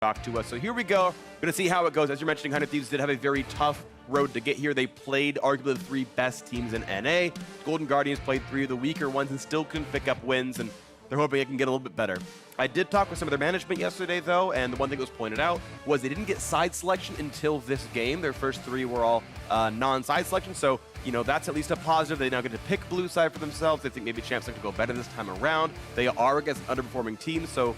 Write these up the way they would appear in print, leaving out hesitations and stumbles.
talk to us. So here we go. Going to see how it goes. As you're mentioning, 100 Thieves did have a very tough road to get here. They played arguably the 3 best teams in NA. Golden Guardians played 3 of the weaker ones and still couldn't pick up wins, and they're hoping it can get a little bit better. I did talk with some of their management yesterday, though, and the one thing that was pointed out was they didn't get side selection until this game. Their first 3 were all non-side selection, so, you know, that's at least a positive. They now get to pick blue side for themselves. They think maybe Champs like to go better this time around. They are against an underperforming team, so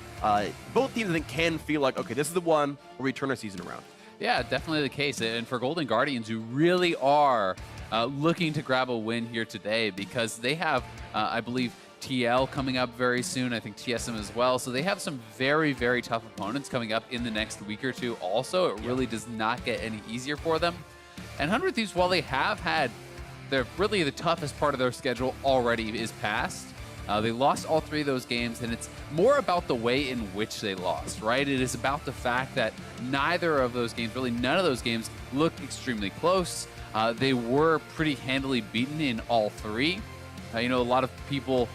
both teams, I think, can feel like, okay, this is the one where we turn our season around. Yeah, definitely the case. And for Golden Guardians, who really are looking to grab a win here today, because they have, I believe, TL coming up very soon. I think TSM as well. So they have some very, very tough opponents coming up in the next week or two also. It really does not get any easier for them. And 100 Thieves, while they have had really the toughest part of their schedule already is past, they lost all 3 of those games, and it's more about the way in which they lost, right? It is about the fact that neither of those games, really none of those games, looked extremely close. They were pretty handily beaten in all 3. You know, a lot of people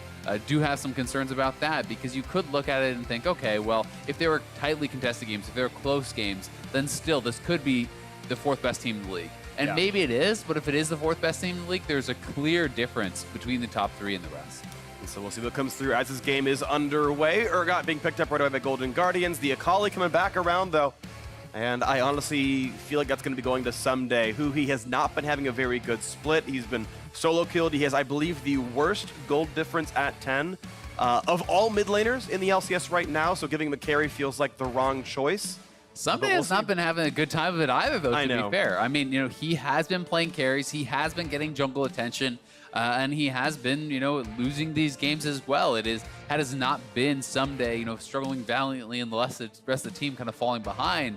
do have some concerns about that, because you could look at it and think, okay, well, if they were tightly contested games, if they were close games, then still this could be the 4th best team in the league. And maybe it is, but if it is the 4th best team in the league, there's a clear difference between the top 3 and the rest. And so we'll see what comes through as this game is underway. Urgot being picked up right away by Golden Guardians. The Akali coming back around, though. And I honestly feel like that's going to be going to Someday, who he has not been having a very good split. He's been solo killed. He has, I believe, the worst gold difference at 10 of all mid laners in the LCS right now. So giving him a carry feels like the wrong choice. Someday has not been having a good time of it either, though, to be fair. I mean, you know, he has been playing carries. He has been getting jungle attention. And he has been, you know, losing these games as well. It has not been Someday, you know, struggling valiantly and the rest of the team kind of falling behind.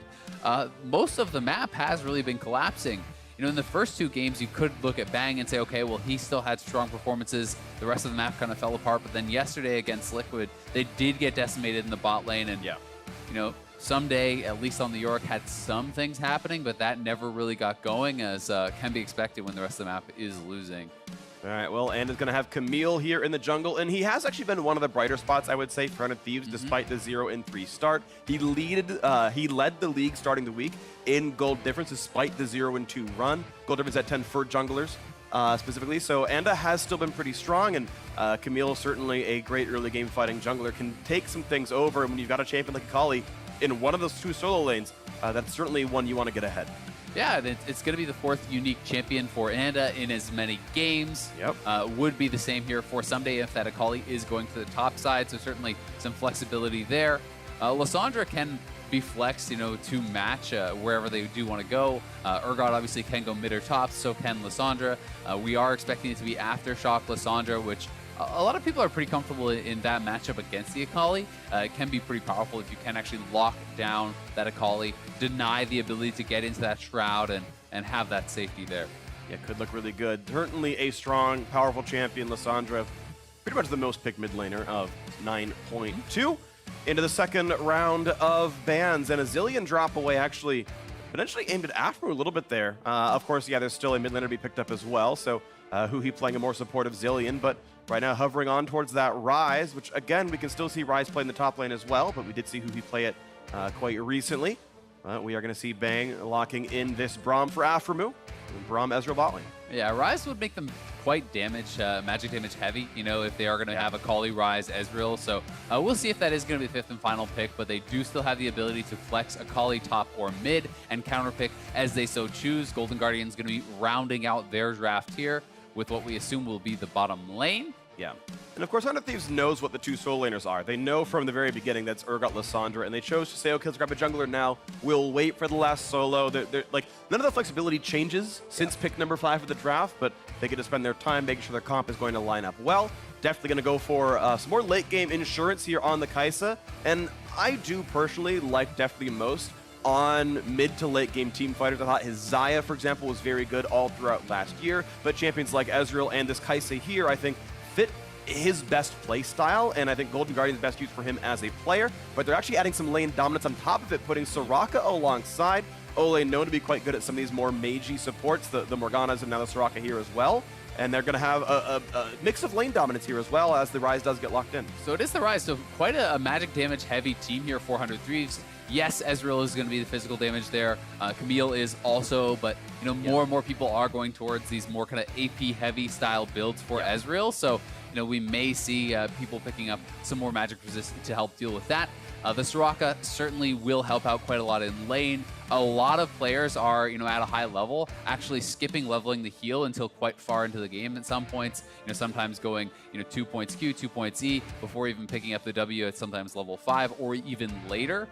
Most of the map has really been collapsing. You know, in the first 2 games, you could look at Bang and say, okay, well, he still had strong performances. The rest of the map kind of fell apart. But then yesterday against Liquid, they did get decimated in the bot lane. And, you know, Someday, at least on the York, had some things happening, but that never really got going, as can be expected when the rest of the map is losing. All right, well, and is going to have Camille here in the jungle, and he has actually been one of the brighter spots, I would say, for 100 Thieves, despite the 0-3 start. He led the league starting the week in gold difference, despite the 0-2 run. Gold difference at 10 for junglers, specifically. So Anda has still been pretty strong, and Camille, certainly a great early game fighting jungler, can take some things over. And when you've got a champion like Akali in one of those 2 solo lanes, that's certainly one you want to get ahead. Yeah, it's going to be the 4th unique champion for Anda in as many games. Would be the same here for Someday if that Akali is going to the top side, so certainly some flexibility there. Lissandra can be flexed, you know, to match wherever they do want to go. Urgot obviously can go mid or top, so can Lissandra. We are expecting it to be Aftershock Lissandra, which a lot of people are pretty comfortable in that matchup against the Akali. It can be pretty powerful if you can actually lock down that Akali, deny the ability to get into that Shroud, and have that safety there. Yeah, could look really good. Certainly a strong, powerful champion, Lissandra. Pretty much the most picked mid laner of 9.2. Into the second round of bans, and a Zillion drop away actually potentially aimed at Afro a little bit there. Of course, yeah, there's still a mid laner to be picked up as well, so Huhi playing a more supportive Zillion, but right now hovering on towards that Ryze, which again, we can still see Ryze play in the top lane as well, but we did see Huhi play it quite recently. We are going to see Bang locking in this Braum for Aframu, and Braum Ezreal bot lane. Yeah, Ryze would make them quite magic damage heavy, you know, if they are going to have Akali, Ryze, Ezreal. So we'll see if that is going to be the 5th and final pick, but they do still have the ability to flex Akali top or mid and counterpick as they so choose. Golden Guardians going to be rounding out their draft here with what we assume will be the bottom lane. Yeah. And of course, 100 Thieves knows what the 2 solo laners are. They know from the very beginning that's Urgot, Lissandra, and they chose to say, okay, let's grab a jungler now. We'll wait for the last solo. They're like, none of the flexibility changes since pick number 5 of the draft, but they get to spend their time making sure their comp is going to line up well. Definitely going to go for some more late game insurance here on the Kai'Sa. And I do personally like definitely most on mid to late game team fighters. I thought his Xayah, for example, was very good all throughout last year, but champions like Ezreal and this Kai'Sa here, I think, fit his best play style, and I think Golden Guardian's best use for him as a player, but they're actually adding some lane dominance on top of it, putting Soraka alongside. Ole known to be quite good at some of these more magey supports, the Morganas and now the Soraka here as well. And they're going to have a mix of lane dominance here as well as the Ryze does get locked in. So it is the Ryze, so quite a magic damage heavy team here, 400 Thieves. Yes, Ezreal is going to be the physical damage there. Camille is also, but more and more people are going towards these more kind of AP heavy style builds for Ezreal. So we may see people picking up some more magic resistance to help deal with that. The Soraka certainly will help out quite a lot in lane. A lot of players are, at a high level, actually skipping leveling the heal until quite far into the game at some points. Sometimes going, 2 points Q, 2 points E before even picking up the W at sometimes level 5 or even later.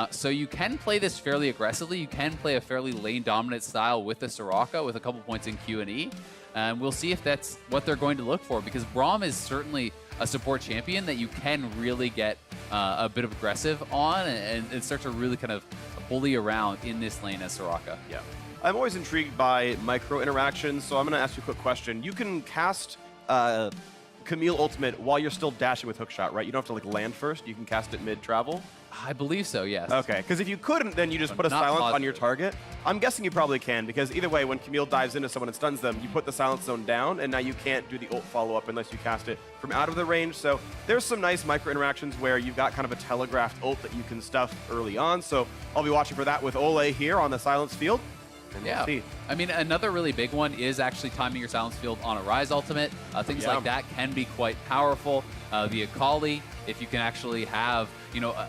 So you can play this fairly aggressively. You can play a fairly lane dominant style with the Soraka with a couple points in Q and E. And we'll see if that's what they're going to look for, because Braum is certainly a support champion that you can really get a bit of aggressive on and start to really kind of bully around in this lane as Soraka. Yeah. I'm always intrigued by micro interactions, so I'm going to ask you a quick question. You can cast Camille ultimate while you're still dashing with hookshot, right? You don't have to like land first. You can cast it mid-travel. I believe so, yes. Okay, because if you couldn't, then you just put a silence on your target. I'm guessing you probably can, because either way, when Camille dives into someone and stuns them, you put the silence zone down, and now you can't do the ult follow-up unless you cast it from out of the range. So there's some nice micro interactions where you've got kind of a telegraphed ult that you can stuff early on. So I'll be watching for that with Ole here on the silence field. And we'll see. I mean, another really big one is actually timing your silence field on a Ryze ultimate. Things like that can be quite powerful. The Akali, if you can actually have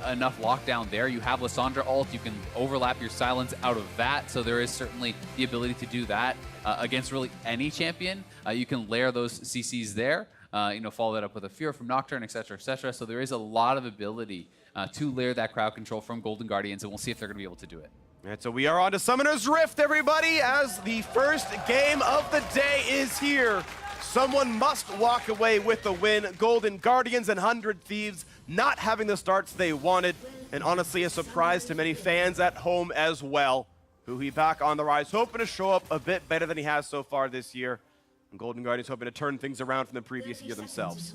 enough lockdown there, you have Lissandra ult, you can overlap your silence out of that. So there is certainly the ability to do that against really any champion. You can layer those CCs there. Follow that up with a Fear from Nocturne, etc., etc. So there is a lot of ability to layer that crowd control from Golden Guardians, and we'll see if they're going to be able to do it. All right, so we are on to Summoner's Rift, everybody, as the first game of the day is here. Someone must walk away with the win. Golden Guardians and 100 Thieves not having the starts they wanted, and honestly a surprise to many fans at home as well. Huhi back on the rise, hoping to show up a bit better than he has so far this year. And Golden Guardians hoping to turn things around from the previous year themselves.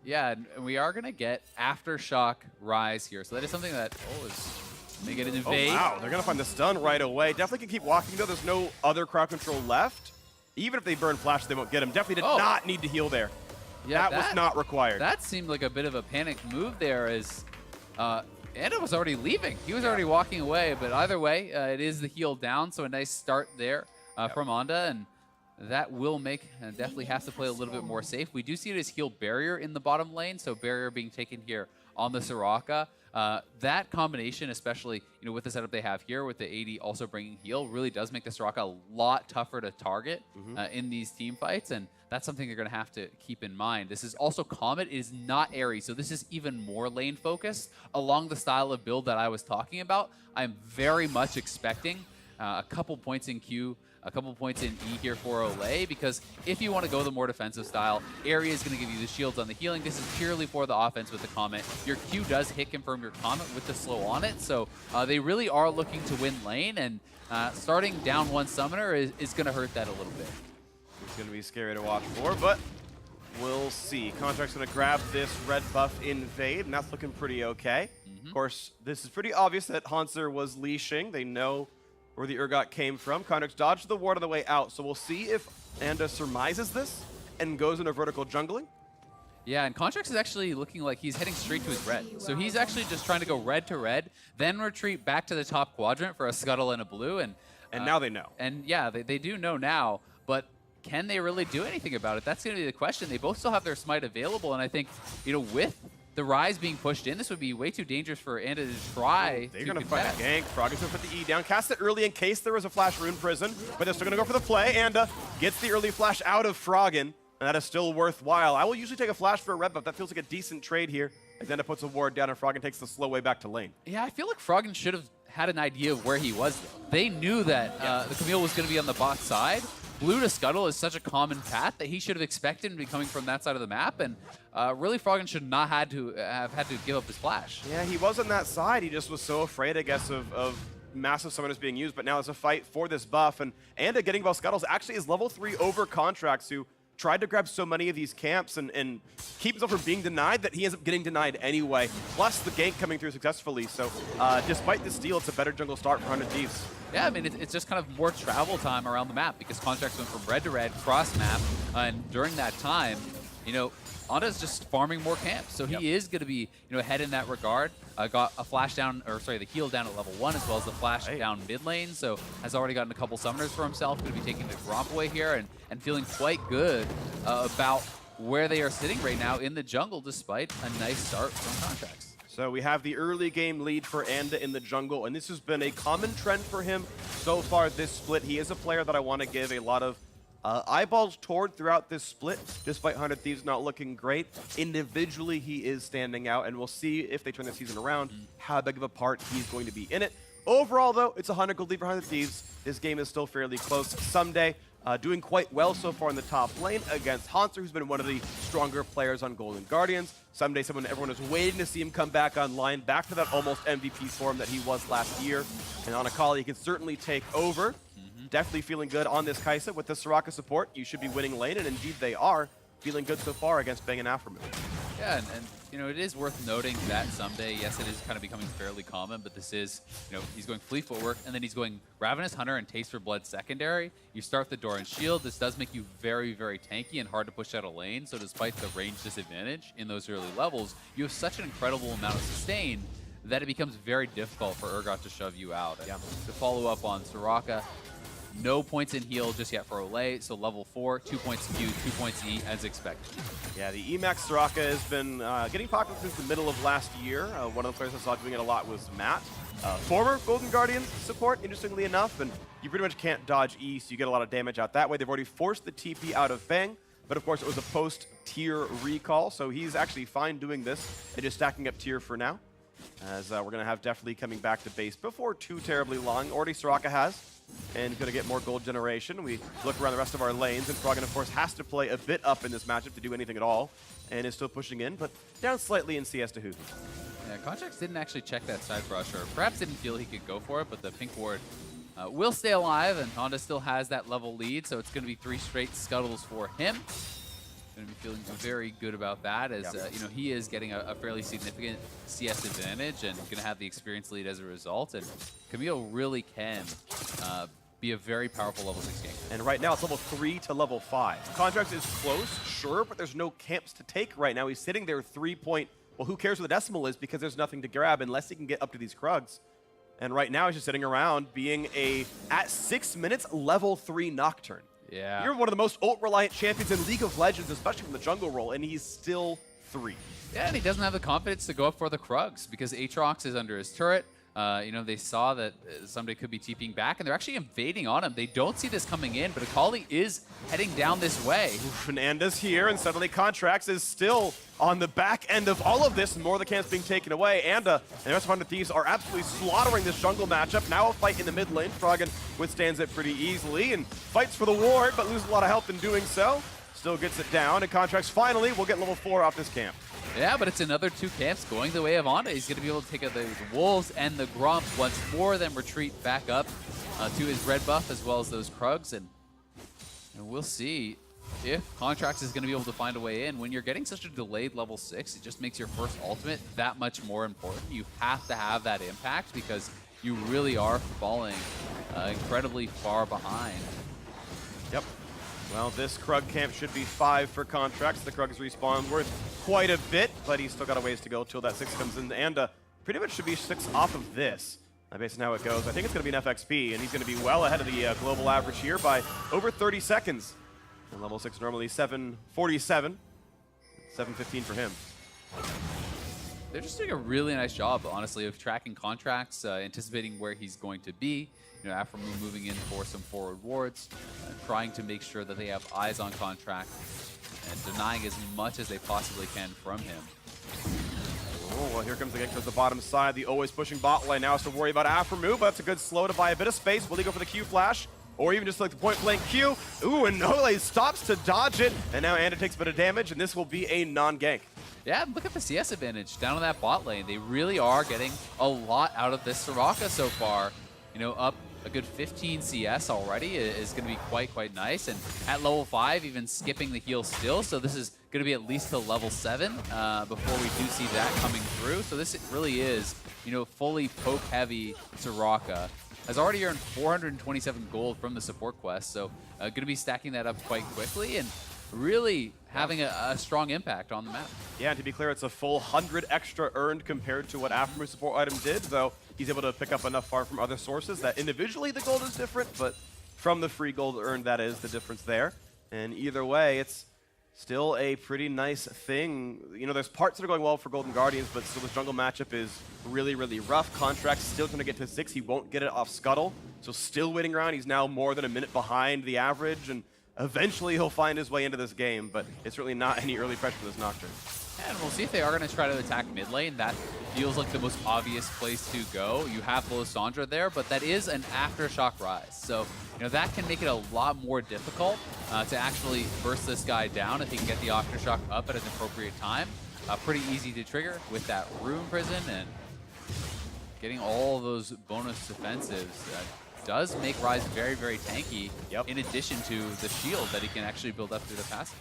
Yeah, and we are going to get Aftershock Rise here. So that is something that is... They get an invade. Oh, wow. They're going to find the stun right away. Definitely can keep walking, though. There's no other crowd control left. Even if they burn flash, they won't get him. Definitely did not need to heal there. Yeah, that was not required. That seemed like a bit of a panic move there, as Anda was already leaving. He was already walking away, but either way, it is the heal down, so a nice start there from Anda, and that will make definitely has to play a little bit more safe. We do see it as heal barrier in the bottom lane, so barrier being taken here on the Soraka. That combination, especially with the setup they have here, with the AD also bringing heal, really does make the Soraka a lot tougher to target in these team fights, and that's something you're going to have to keep in mind. This is also Comet, it is not Aerie, so this is even more lane focused along the style of build that I was talking about. I'm very much expecting a couple points in Q, a couple points in E here for Olay, because if you want to go the more defensive style, Aerie is going to give you the shields on the healing. This is purely for the offense with the Comet. Your Q does hit confirm your Comet with the slow on it, so they really are looking to win lane, and starting down one summoner is going to hurt that a little bit. It's going to be scary to watch for, but we'll see. Contract's going to grab this red buff invade, and that's looking pretty okay. Of course, this is pretty obvious that Hanser was leashing. They know where the Urgot came from. Contract's dodged the ward on the way out, so we'll see if Anda surmises this and goes into vertical jungling. Yeah, and Contracts is actually looking like he's heading straight to his red. So he's actually just trying to go red to red, then retreat back to the top quadrant for a scuttle and a blue. And now they know. And yeah, they do know now, but can they really do anything about it? That's going to be the question. They both still have their smite available, and I think, with the Ryze being pushed in, this would be way too dangerous for Anda to try. They're going to fight a gank. Froggen's going to put the E down. Cast it early in case there was a flash rune prison, but they're still going to go for the play. Anda gets the early flash out of Froggen, and that is still worthwhile. I will usually take a flash for a red buff. That feels like a decent trade here. As Anda puts a ward down, and Froggen takes the slow way back to lane. Yeah, I feel like Froggen should have had an idea of where he was. They knew that the Camille was going to be on the bot side. Blue to Scuttle is such a common path that he should have expected to be coming from that side of the map, and really Froggen should not have had to give up his flash. Yeah, he was on that side. He just was so afraid, I guess, of massive summoners being used, but now it's a fight for this buff, and Anda getting both Scuttles actually is level 3 over Contracts, who tried to grab so many of these camps and keep himself from being denied that he ends up getting denied anyway. Plus the gank coming through successfully. So despite the steal, it's a better jungle start for 100 Thieves. Yeah, I mean, it's just kind of more travel time around the map because Contracts went from red to red, cross map, and during that time, you know, Onda's just farming more camps, so he is going to be, you know, ahead in that regard. Got a flash down, or sorry, the heal down at level 1 as well as the flash down mid lane, so has already gotten a couple summoners for himself. Going to be taking the Gromp away here and feeling quite good about where they are sitting right now in the jungle, despite a nice start from Contracts. So we have the early game lead for Anda in the jungle, and this has been a common trend for him so far this split. He is a player that I want to give a lot of eyeballs toward throughout this split, despite 100 Thieves not looking great. Individually, he is standing out, and we'll see if they turn the season around, how big of a part he's going to be in it. Overall, though, it's a 100 gold lead for 100 Thieves. This game is still fairly close. Someday, doing quite well so far in the top lane against Hanser, who's been one of the stronger players on Golden Guardians. Someday, someone everyone is waiting to see him come back online, back to that almost MVP form that he was last year. And on a call, he can certainly take over. Definitely feeling good on this Kai'Sa. With the Soraka support, you should be winning lane, and indeed they are. Feeling good so far against Bang and Aframu. Yeah, and you know, it is worth noting that someday, yes, it is kind of becoming fairly common, but this is, you know, he's going Fleet Footwork, and then he's going Ravenous Hunter and Taste for Blood secondary. You start the door and shield. This does make you very, very tanky and hard to push out a lane, so despite the range disadvantage in those early levels, you have such an incredible amount of sustain that it becomes very difficult for Urgot to shove you out. And to follow up on Soraka, no points in heal just yet for Olay, so level 4, 2 points Q, 2 points E as expected. Yeah, the Emax Soraka has been getting popular since the middle of last year. One of the players I saw doing it a lot was Matt. Former Golden Guardian support, interestingly enough, and you pretty much can't dodge E, so you get a lot of damage out that way. They've already forced the TP out of Bang, but of course it was a post-tier recall, so he's actually fine doing this and just stacking up tier for now, as we're going to have Def League coming back to base before too terribly long. Already Soraka has. And going to get more gold generation. We look around the rest of our lanes, and Froggen, of course, has to play a bit up in this matchup to do anything at all, and is still pushing in, but down slightly in CS to Hoot. Yeah, Contracts didn't actually check that side brush, or perhaps didn't feel he could go for it, but the pink ward will stay alive, and Honda still has that level lead, so it's going to be 3 straight scuttles for him. Going to be feeling very good about that, as you know, he is getting a fairly significant CS advantage and going to have the experience lead as a result. And Camille really can be a very powerful level 6 gank. And right now it's level 3 to level 5. Contracts is close, sure, but there's no camps to take right now. He's sitting there 3 point. Well, who cares what the decimal is, because there's nothing to grab unless he can get up to these Krugs. And right now he's just sitting around being at 6 minutes, level 3 Nocturne. Yeah. You're one of the most ult-reliant champions in League of Legends, especially from the jungle role, and he's still 3. Yeah, and he doesn't have the confidence to go up for the Krugs because Aatrox is under his turret. You know, they saw that somebody could be TPing back, and they're actually invading on him. They don't see this coming in, but Akali is heading down this way. Fernanda's here, and suddenly Contracts is still on the back end of all of this, and more of the camps being taken away. Anda and the rest of 100 Thieves are absolutely slaughtering this jungle matchup. Now a fight in the mid lane. Froggen withstands it pretty easily and fights for the ward, but loses a lot of health in doing so. Still gets it down, and Contracts finally will get level 4 off this camp. Yeah, but it's another 2 camps going the way of Anda. He's going to be able to take out the Wolves and the Gromp once more, then retreat back up to his red buff as well as those Krugs. And we'll see if Contracts is going to be able to find a way in. When you're getting such a delayed level 6, it just makes your first ultimate that much more important. You have to have that impact because you really are falling incredibly far behind. Yep. Well, this Krug camp should be 5 for Contracts. The Krugs respawn worth quite a bit, but he's still got a ways to go till that 6 comes in. And pretty much should be 6 off of this, based on how it goes. I think it's going to be an FXP, and he's going to be well ahead of the global average here by over 30 seconds. And level 6 normally 7:47, 7:15 for him. They're just doing a really nice job, honestly, of tracking Contracts, anticipating where he's going to be. You know, Aframu moving in for some forward wards, trying to make sure that they have eyes on Contract, and denying as much as they possibly can from him. Oh, well, here comes the gank towards the bottom side. The always pushing bot lane now has to worry about Aframu, but that's a good slow to buy a bit of space. Will he go for the Q flash? Or even just like the point blank Q? Ooh, and Nole stops to dodge it, and now Anda takes a bit of damage, and this will be a non-gank. Yeah, look at the CS advantage down on that bot lane. They really are getting a lot out of this Soraka so far. up a good 15 CS already is going to be quite nice. And at level 5, even skipping the heal still. So this is going to be at least to level 7 before we do see that coming through. So this really is, fully poke heavy Soraka. Has already earned 427 gold from the support quest. So going to be stacking that up quite quickly and really having a strong impact on the map. Yeah, and to be clear, it's a full 100 extra earned compared to what Aftermoon's support item did, though he's able to pick up enough farm from other sources that individually the gold is different, but from the free gold earned, that is the difference there. And either way, it's still a pretty nice thing. There's parts that are going well for Golden Guardians, but still the jungle matchup is really rough. Contract's still going to get to 6. He won't get it off Scuttle, so still waiting around. He's now more than a minute behind the average, and eventually he'll find his way into this game, but it's really not any early pressure for this Nocturne. And we'll see if they are going to try to attack mid lane. That feels like the most obvious place to go. You have Lysandra there, but that is an Aftershock Rise. So, that can make it a lot more difficult to actually burst this guy down if he can get the Aftershock up at an appropriate time. Pretty easy to trigger with that Rune Prison, and getting all those bonus defensives does make Rise very tanky, in addition to the shield that he can actually build up through the passive.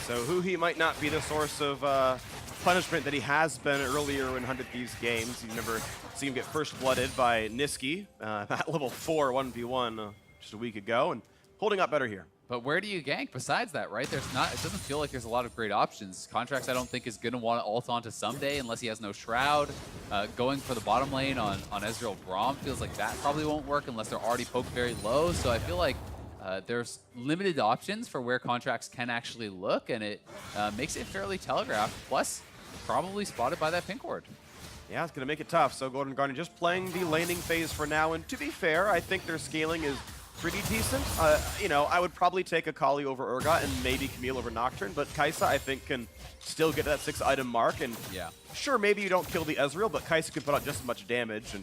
So Huhi might not be the source of punishment that he has been earlier in 100 Thieves games. You've never seen him get first blooded by Niski at level 4 1v1 just a week ago, and holding up better here. But where do you gank besides that, right? It doesn't feel like there's a lot of great options. Contracts, I don't think, is going to want to ult onto someday unless he has no Shroud. Going for the bottom lane on Ezreal Braum feels like that probably won't work unless they're already poked very low. So I feel like there's limited options for where Contracts can actually look, and it makes it fairly telegraphed. Plus, probably spotted by that pink ward. Yeah, it's going to make it tough. So Golden Guardian just playing the laning phase for now. And to be fair, I think their scaling is pretty decent. I would probably take Akali over Urgot and maybe Camille over Nocturne, but Kai'Sa, I think, can still get to that 6-item mark. And sure, maybe you don't kill the Ezreal, but Kai'Sa can put out just as much damage, and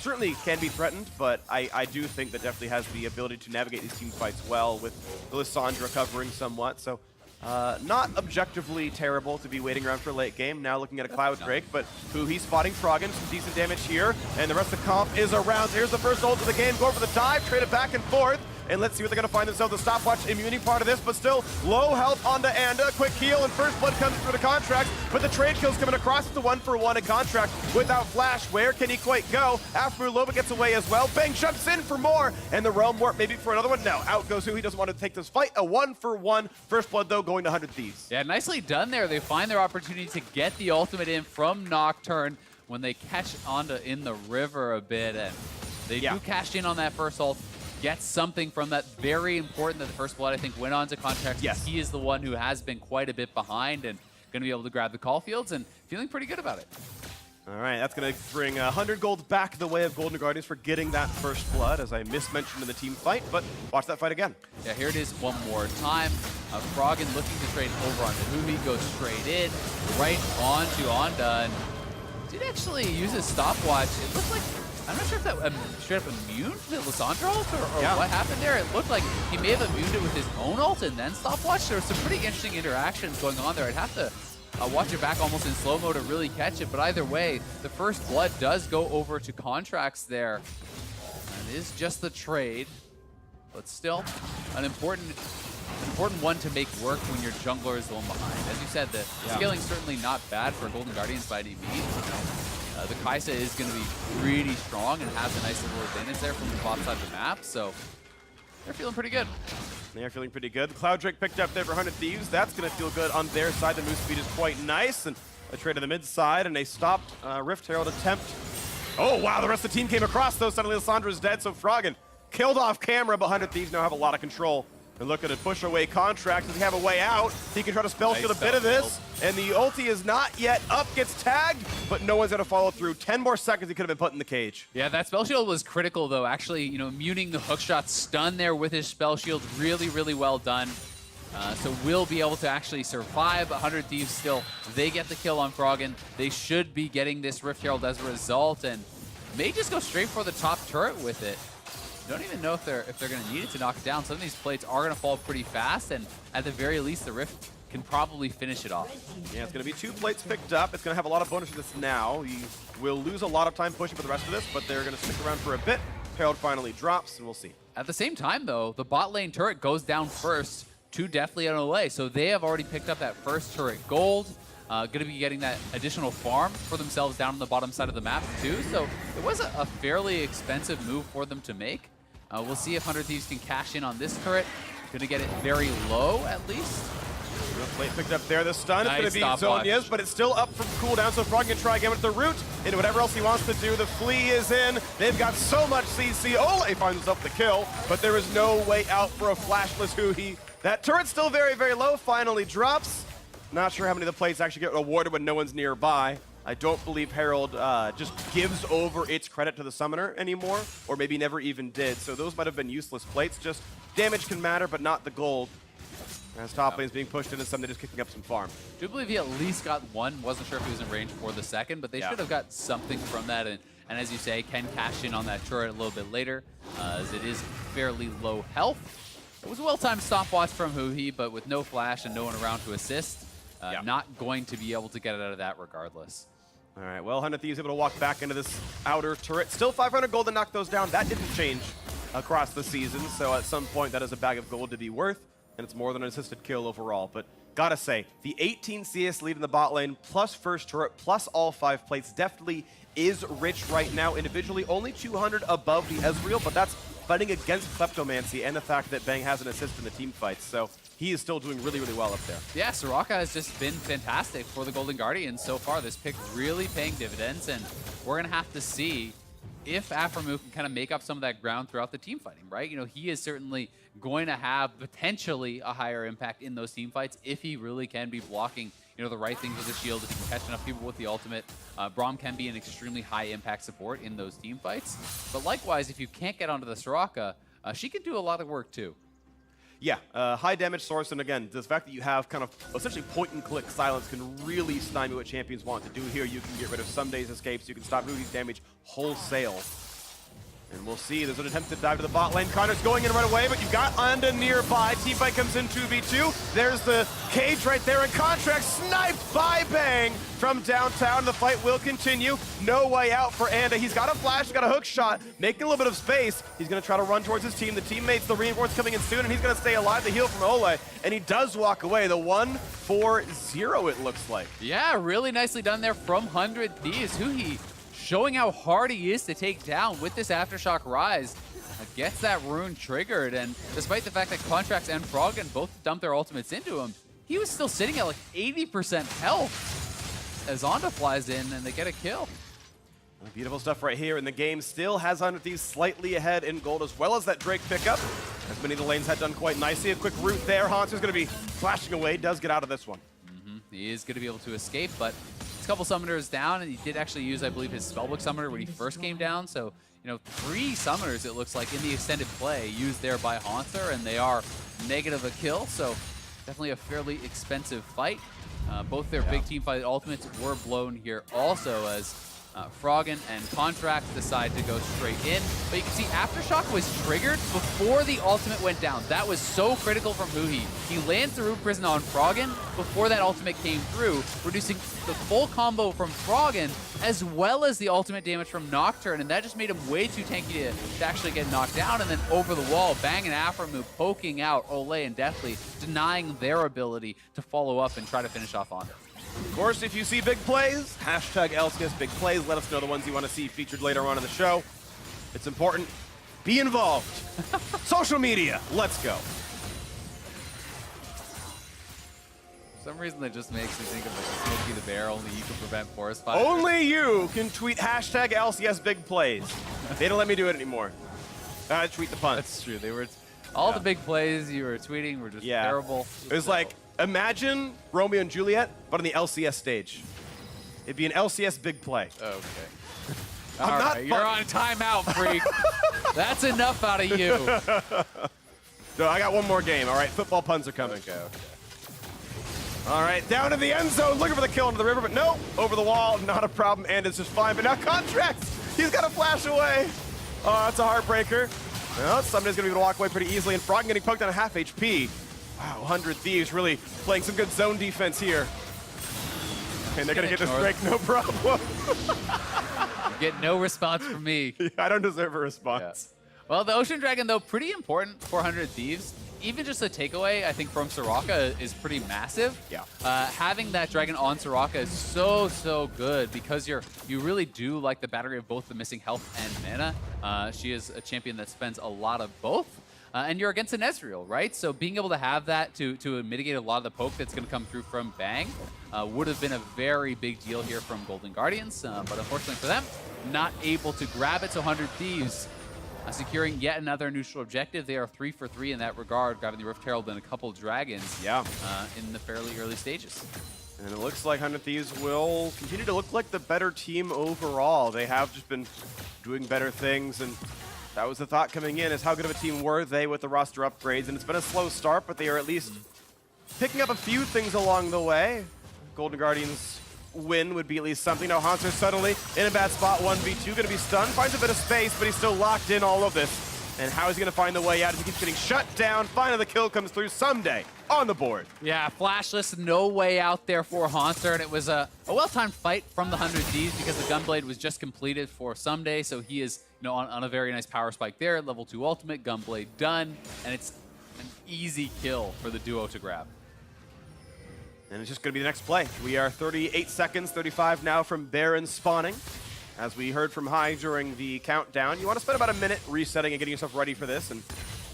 certainly can be threatened, but I do think that definitely has the ability to navigate these team fights well, with Lysandra covering somewhat. So not objectively terrible to be waiting around for late game. Now looking at a Cloud Drake, but he's spotting Froggen, some decent damage here, and the rest of the comp is around. Here's the first ult of the game, going for the dive, trade it back and forth, and let's see what they're gonna find themselves. The stopwatch immunity part of this, but still low health onto Anda. Quick heal, and first blood comes through the Contract, but the trade kill's coming across. It's the 1-for-1 a Contract without flash. Where can he quite go? After Loba gets away as well. Bang jumps in for more, and the Realm Warp maybe for another one. No, out goes He doesn't want to take this fight. A 1-for-1 first blood though, going to 100 Thieves. Yeah, nicely done there. They find their opportunity to get the ultimate in from Nocturne when they catch Anda in the river a bit, and they do cash in on that first ult. Get something from that. Very important that the first blood, I think, went on to Contracts. Yes. He is the one who has been quite a bit behind and going to be able to grab the call fields, and feeling pretty good about it. All right, that's going to bring 100 gold back the way of Golden Guardians for getting that first blood, as I mismentioned in the team fight, but watch that fight again. Yeah, here it is one more time. Froggen looking to trade over onto Humi, goes straight in, right onto Anda, and did actually use his stopwatch. It looked like, I'm not sure if that straight up immune to Lysandra ult or what happened there. It looked like he may have immuned it with his own ult and then stopwatch. There were some pretty interesting interactions going on there. I'd have to watch it back almost in slow-mo to really catch it, but either way, the first blood does go over to Contracts there. And it is just the trade, but still an important one to make work when your jungler is the one behind. As you said, the scaling's certainly not bad for Golden Guardians by any means. The Kai'Sa is going to be pretty strong and has a nice little advantage there from the bot side of the map, so they're feeling pretty good. They are feeling pretty good. The Cloud Drake picked up there for 100 Thieves. That's going to feel good on their side. The move speed is quite nice, and a trade to the mid side, and a stopped Rift Herald attempt. Oh, wow, the rest of the team came across, though. Suddenly, Lysandra dead, so Froggen killed off camera, but 100 Thieves now have a lot of control. And look at it, push away Contract. Does he have a way out? He can try to spell shield a bit of this. And the ulti is not yet up, gets tagged, but no one's going to follow through. 10 more seconds, he could have been put in the cage. Yeah, that spell shield was critical, though. Actually, muting the hookshot stun there with his spell shield. Really well done. So we'll be able to actually survive. 100 Thieves still, they get the kill on Froggen. They should be getting this Rift Herald as a result, and may just go straight for the top turret with it. Don't even know if they're going to need it to knock it down. Some of these plates are going to fall pretty fast, and at the very least, the Rift can probably finish it off. Yeah, it's going to be 2 plates picked up. It's going to have a lot of bonus for this now. He will lose a lot of time pushing for the rest of this, but they're going to stick around for a bit. Herald finally drops, and we'll see. At the same time, though, the bot lane turret goes down first to Deathly and Olay, so they have already picked up that first turret gold. Going to be getting that additional farm for themselves down on the bottom side of the map, too. So it was a fairly expensive move for them to make. We'll see if 100 Thieves can cash in on this turret. Going to get it very low, at least. The plate picked up there. The stun is Nice going to be stopwatch. Zonya's, but it's still up from cooldown, so Frog can try again with the root into whatever else he wants to do. The flea is in. They've got so much CC. Ole finds himself the kill, but there is no way out for a flashless Huhi. That turret's still very, very low. Finally drops. Not sure how many of the plates actually get awarded when no one's nearby. I don't believe Herald just gives over its credit to the summoner anymore, or maybe never even did. So those might have been useless plates. Just damage can matter, but not the gold. As top lane is being pushed into some, they're just kicking up some farm. I do believe he at least got one. Wasn't sure if he was in range for the second, but they should have got something from that. And as you say, can cash in on that turret a little bit later, as it is fairly low health. It was a well-timed stopwatch from Huhi, but with no flash and no one around to assist, not going to be able to get it out of that regardless. All right, well, 100 Thieves able to walk back into this outer turret. Still 500 gold to knock those down. That didn't change across the season, so at some point that is a bag of gold to be worth, and it's more than an assisted kill overall. But gotta say, the 18 CS lead in the bot lane, plus first turret, plus all 5 plates, definitely is rich right now. Individually, only 200 above the Ezreal, but that's fighting against Kleptomancy and the fact that Bang has an assist in the team fights. So he is still doing really, really well up there. Yeah, Soraka has just been fantastic for the Golden Guardians so far. This pick really paying dividends, and we're going to have to see if Aphromoo can kind of make up some of that ground throughout the team fighting, right? You know, he is certainly going to have potentially a higher impact in those team fights if he really can be blocking, you know, the right things with the shield, if he can catch enough people with the ultimate. Braum can be an extremely high impact support in those team fights. But likewise, if you can't get onto the Soraka, she can do a lot of work too. Yeah, high damage source, and again, the fact that you have kind of essentially point-and-click silence can really stymie what champions want to do here. You can get rid of some days escapes, you can stop Huhi's damage wholesale. And we'll see, there's an attempt to dive to the bot lane. Connor's going in right away, but you've got Anda nearby. Teamfight comes in 2v2. There's the cage right there, and Contract sniped by Bang from downtown. The fight will continue. No way out for Anda. He's got a flash, he's got a hook shot, making a little bit of space. He's gonna try to run towards his team. The teammates, the reinforcements coming in soon, and he's gonna stay alive. The heal from Ole, and he does walk away. The 1-4-0, it looks like. Yeah, really nicely done there from 100 Thieves. Huhi showing how hard he is to take down with this Aftershock Rise. Gets that rune triggered, and despite the fact that Contracts and Froggen both dumped their ultimates into him, he was still sitting at like 80% health as Onda flies in and they get a kill. Beautiful stuff right here, and the game still has 100 Thieves slightly ahead in gold, as well as that Drake pickup. As many of the lanes had done quite nicely. A quick route there. Haunter's going to be flashing away, does get out of this one. He is going to be able to escape, but it's a couple summoners down, and he did actually use, I believe, his Spellbook summoner when he first came down. So, you know, 3 summoners, it looks like, in the extended play used there by Haunter, and they are negative a kill. So definitely a fairly expensive fight. Both their big team fight ultimates were blown here also, as Froggen and Contract decide to go straight in. But you can see Aftershock was triggered before the ultimate went down. That was so critical from Huhi. He lands the Root Prison on Froggen before that ultimate came through, reducing the full combo from Froggen, as well as the ultimate damage from Nocturne, and that just made him way too tanky to actually get knocked down. And then over the wall, Bang and Aphromoo poking out Olay and Deathly, denying their ability to follow up and try to finish off on it. Of course, if you see big plays, hashtag LCS big plays. Let us know the ones you want to see featured later on in the show. It's important. Be involved. Social media. Let's go. For some reason, that just makes me think of like Smokey the Bear, only you can prevent forest fire. Only you can tweet hashtag LCS big plays. They don't let me do it anymore. Tweet the punt. That's true. They were all the big plays you were tweeting were just terrible. It was like, imagine Romeo and Juliet, but on the LCS stage. It'd be an LCS big play. Okay. I'm all not right, you're on timeout, freak. That's enough out of you. No, I got one more game. All right, football puns are coming. Okay. All right, down to the end zone, looking for the kill into the river, but no, over the wall, not a problem, and it's just fine. But now Contracts, he's got to flash away. Oh, that's a heartbreaker. Well, somebody's going to be able to walk away pretty easily, and Froggen getting poked on a half HP. Wow, 100 Thieves really playing some good zone defense here. And they're going to get this break, no problem. You get no response from me. I don't deserve a response. Yeah. Well, the Ocean Dragon, though, pretty important for 100 Thieves. Even just a takeaway, I think, from Soraka is pretty massive. Yeah. Having that Dragon on Soraka is so good because you really do like the battery of both the missing health and mana. She is a champion that spends a lot of both. And you're against an Ezreal, right? So being able to have that to mitigate a lot of the poke that's going to come through from Bang would have been a very big deal here from Golden Guardians. But unfortunately for them, not able to grab it. So 100 Thieves securing yet another neutral objective. They are 3 for 3 in that regard, grabbing the Rift Herald and a couple dragons in the fairly early stages. And it looks like 100 Thieves will continue to look like the better team overall. They have just been doing better things, and that was the thought coming in, is how good of a team were they with the roster upgrades. And it's been a slow start, but they are at least picking up a few things along the way. Golden Guardians win would be at least something. Now Hanser suddenly in a bad spot, 1v2, going to be stunned, finds a bit of space, but he's still locked in all of this. And how is he going to find the way out as he keeps getting shut down? Finally the kill comes through someday on the board. Yeah, flashless, no way out there for Hanser, and it was a well-timed fight from the 100 Thieves because the Gunblade was just completed for someday, so he is on a very nice power spike there, level 2 ultimate, Gunblade done, and it's an easy kill for the duo to grab. And it's just going to be the next play. We are 38 seconds, 35 now from Baron spawning. As we heard from High during the countdown, you want to spend about a minute resetting and getting yourself ready for this, and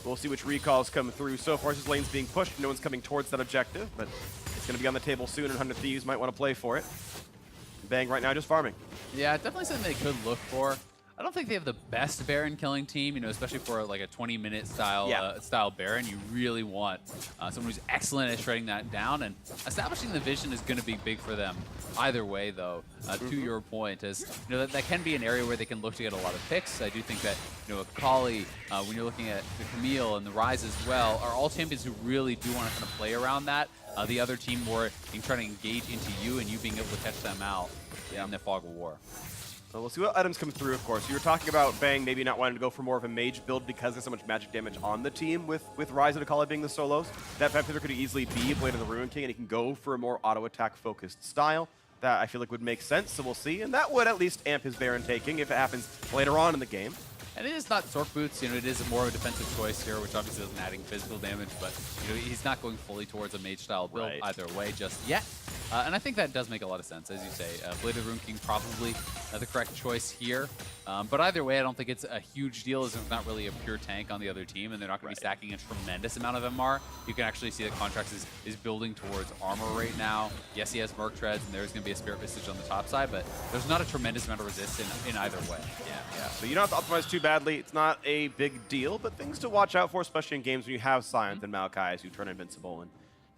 we'll see which recalls come through. So far, his lane's being pushed. No one's coming towards that objective, but it's going to be on the table soon, and 100 Thieves might want to play for it. Bang right now just farming. Yeah, definitely something they could look for. I don't think they have the best Baron killing team, especially for like a 20-minute style Baron. You really want someone who's excellent at shredding that down, and establishing the vision is going to be big for them. Either way, though, to your point, as that can be an area where they can look to get a lot of picks. I do think that Akali, when you're looking at the Camille and the Rise as well, are all champions who really do want to kind of play around that. The other team more trying to engage into you and you being able to catch them out in the fog of war. So we'll see what items come through, of course. You were talking about Bang maybe not wanting to go for more of a mage build because there's so much magic damage on the team with Rise and Akali being the solos. That Vampire could easily be Blade of the Ruin King, and he can go for a more auto-attack focused style. That I feel like would make sense, so we'll see. And that would at least amp his Baron taking if it happens later on in the game. And it is not Sork Boots, it is more of a defensive choice here, which obviously isn't adding physical damage, but he's not going fully towards a mage-style build either way just yet. And I think that does make a lot of sense, as you say. Blade of the Rune King probably the correct choice here. But either way, I don't think it's a huge deal, as it's not really a pure tank on the other team, and they're not going to be stacking a tremendous amount of MR. You can actually see that Contracts is building towards armor right now. Yes, he has Merc Treads, and there's going to be a Spirit Visage on the top side, but there's not a tremendous amount of resist in either way. Yeah. So you don't have to optimize too badly. It's not a big deal, but things to watch out for, especially in games when you have Science and Maokai who turn invincible, and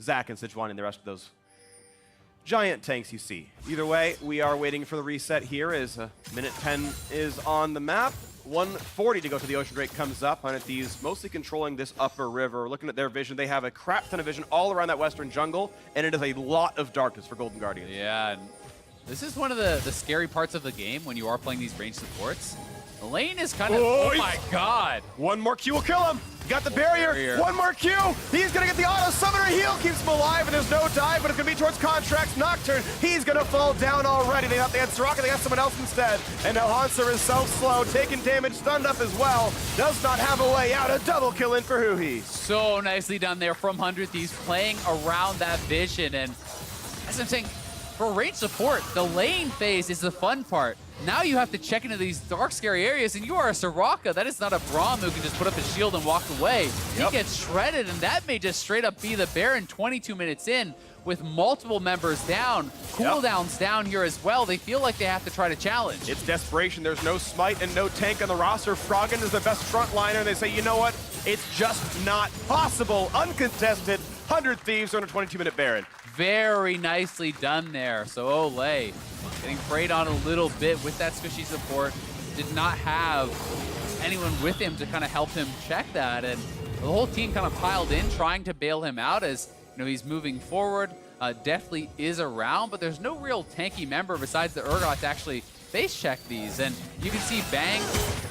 Zac and Sijuan and the rest of those giant tanks you see. Either way, we are waiting for the reset here as minute 10 is on the map. 140 to go to the Ocean Drake comes up. 100 Thieves mostly controlling this upper river. Looking at their vision, they have a crap ton of vision all around that western jungle, and it is a lot of darkness for Golden Guardians. Yeah, and this is one of the scary parts of the game when you are playing these ranged supports. The lane is kind of, oh my god. One more Q will kill him. Got the barrier. One more Q. He's going to get the auto summoner heal. Keeps him alive, and there's no dive, but it's going to be towards Contracts. Nocturne, he's going to fall down already. They thought they had Soraka, they got someone else instead. And now Hanser is so slow, taking damage, stunned up as well. Does not have a way out. A double kill in for Huhi. So nicely done there from 100 Thieves, playing around that vision. And as I'm saying, for range support, the lane phase is the fun part. Now you have to check into these dark, scary areas, and you are a Soraka. That is not a Braum who can just put up his shield and walk away. He gets shredded, and that may just straight up be the Baron 22 minutes in with multiple members down, cooldowns down here as well. They feel like they have to try to challenge. It's desperation. There's no smite and no tank on the roster. Froggen is the best frontliner, and they say, you know what? It's just not possible. Uncontested, 100 Thieves on a 22-minute Baron. Very nicely done there. So Olay getting preyed on a little bit with that squishy support. Did not have anyone with him to kind of help him check that. And the whole team kind of piled in, trying to bail him out as he's moving forward. Definitely is around, but there's no real tanky member besides the Urgot to actually face check these. And you can see Bang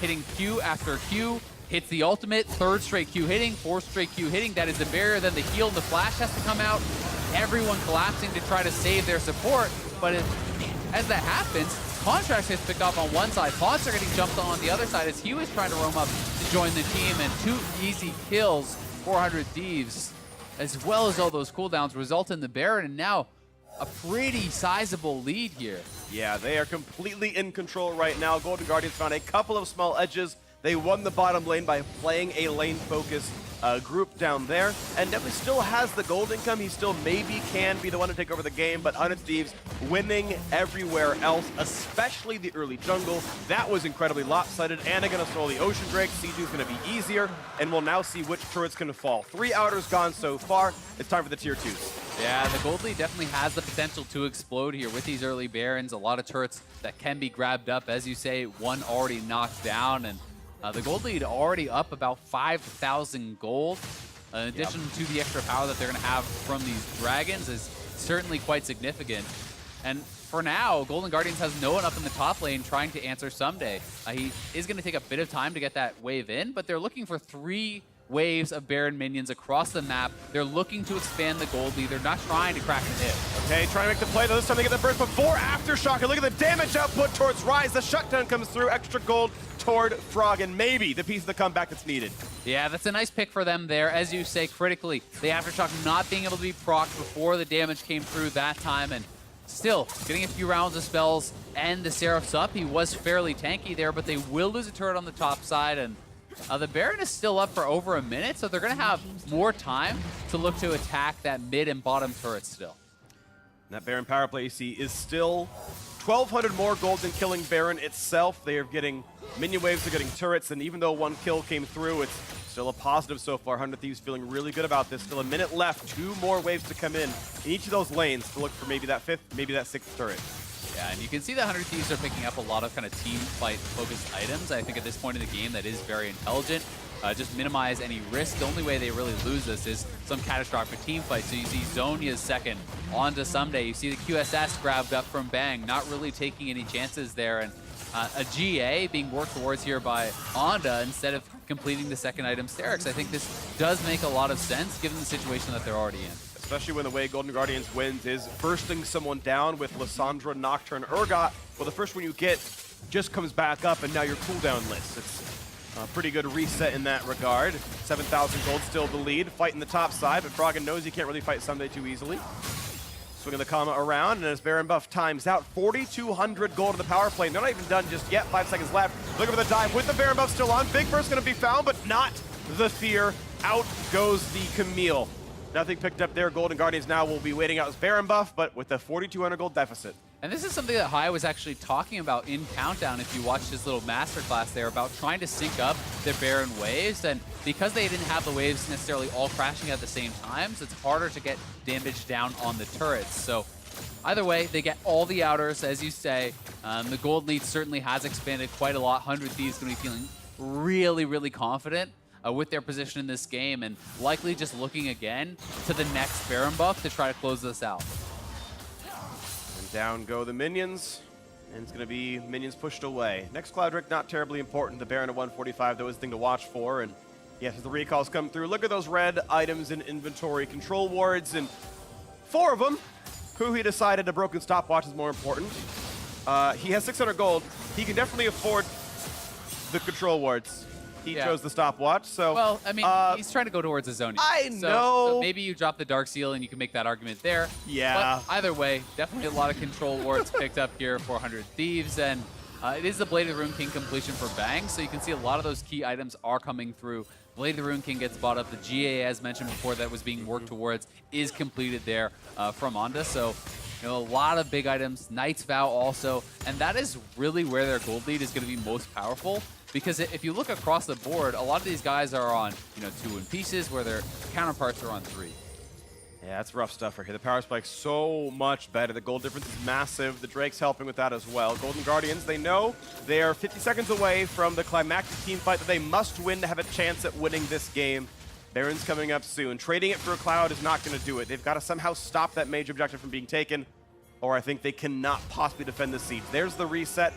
hitting Q after Q, hits the ultimate, third straight Q hitting, fourth straight Q hitting. That is the barrier. Then the heal and the flash has to come out. Everyone collapsing to try to save their support. But as that happens, Contracts gets picked off on one side. Monster getting jumped on the other side as he was trying to roam up to join the team. And 2 easy kills, 400 Thieves, as well as all those cooldowns, result in the Baron. And now a pretty sizable lead here. Yeah, they are completely in control right now. Golden Guardians found a couple of small edges. They won the bottom lane by playing a lane-focused group down there. And definitely still has the gold income. He still maybe can be the one to take over the game, but 100 Thieves winning everywhere else, especially the early jungle. That was incredibly lopsided. Anna gonna stole the Ocean Drake. Siege is gonna be easier, and we'll now see which turret's gonna fall. 3 outers gone so far. It's time for the tier 2s. Yeah, the gold lead definitely has the potential to explode here with these early Barons. A lot of turrets that can be grabbed up. As you say, one already knocked down, and the gold lead already up about 5,000 gold. In addition to the extra power that they're going to have from these dragons is certainly quite significant. And for now, Golden Guardians has no one up in the top lane trying to answer someday. He is going to take a bit of time to get that wave in, but they're looking for 3 waves of Baron minions across the map. They're looking to expand the gold lead. They're not trying to crack the hit. Okay, trying to make the play, though this time they get the burst before Aftershock. And look at the damage output towards Rise. The shutdown comes through, extra gold toward Frog, and maybe the piece of the comeback that's needed. Yeah, that's a nice pick for them there. As you say, critically, the Aftershock not being able to be procced before the damage came through that time, and still getting a few rounds of spells and the Seraph's up. He was fairly tanky there, but they will lose a turret on the top side, and the Baron is still up for over a minute, so they're going to have more time to look to attack that mid and bottom turret still. And that Baron power play, you see, is still 1,200 more gold than killing Baron itself. They are getting minion waves, they're getting turrets, and even though 1 kill came through, it's still a positive so far. 100 Thieves feeling really good about this. Still a minute left, 2 more waves to come in each of those lanes to look for maybe that 5th, maybe that 6th turret. Yeah, and you can see that 100 Thieves are picking up a lot of kind of team fight focused items. I think at this point in the game that is very intelligent. Just minimize any risk. The only way they really lose this is some catastrophic team fight. So you see Zhonya's second onto Someday. You see the QSS grabbed up from Bang, not really taking any chances there. And a GA being worked towards here by Onda instead of completing the second item, Sterix. I think this does make a lot of sense given the situation that they're already in. Especially when the way Golden Guardians wins is bursting someone down with Lissandra, Nocturne, Urgot. Well, the first one you get just comes back up, and now your cooldown list. It's a pretty good reset in that regard. 7,000 gold still the lead, fighting the top side, but Froggen knows he can't really fight Someday too easily. Swinging the comma around, and as Baron buff times out, 4,200 gold in the power play. They're not even done just yet, 5 seconds left. Looking for the dive with the Baron buff still on. Big burst gonna be found, but not the fear. Out goes the Camille. Nothing picked up there. Golden Guardians now will be waiting out his Baron buff, but with a 4,200 gold deficit. And this is something that Hai was actually talking about in Countdown, if you watched his little masterclass there, about trying to sync up their Baron waves. And because they didn't have the waves necessarily all crashing at the same time, so it's harder to get damage down on the turrets. So either way, they get all the outers, as you say. The gold lead certainly has expanded quite a lot. 100 Thieves going to be feeling really, really confident with their position in this game, and likely just looking again to the next Baron buff to try to close this out. And down go the minions, and it's going to be minions pushed away. Next Cloudrick, not terribly important. The Baron at 145, though, is the thing to watch for. And yes, as the recalls come through, look at those red items in inventory. Control wards, and 4 of them. Who he decided a broken stopwatch is more important. He has 600 gold. He can definitely afford the control wards. He chose the stopwatch, so... Well, I mean, he's trying to go towards a zone. I know! So maybe you drop the Dark Seal and you can make that argument there. Yeah. But either way, definitely a lot of control wards picked up here for 100 Thieves, and it is the Blade of the Rune King completion for Bang, so you can see a lot of those key items are coming through. Blade of the Rune King gets bought up. The GA, as mentioned before, that was being worked towards is completed there from Onda, so... You know, a lot of big items, Knight's Vow also, and that is really where their gold lead is going to be most powerful, because if you look across the board, a lot of these guys are on, 2 in pieces, where their counterparts are on 3. Yeah, that's rough stuff right here. The power spike's so much better. The gold difference is massive. The Drake's helping with that as well. Golden Guardians, they know they are 50 seconds away from the climactic team fight that they must win to have a chance at winning this game. Baron's coming up soon. Trading it for a Cloud is not going to do it. They've got to somehow stop that major objective from being taken, or I think they cannot possibly defend the siege. There's the reset.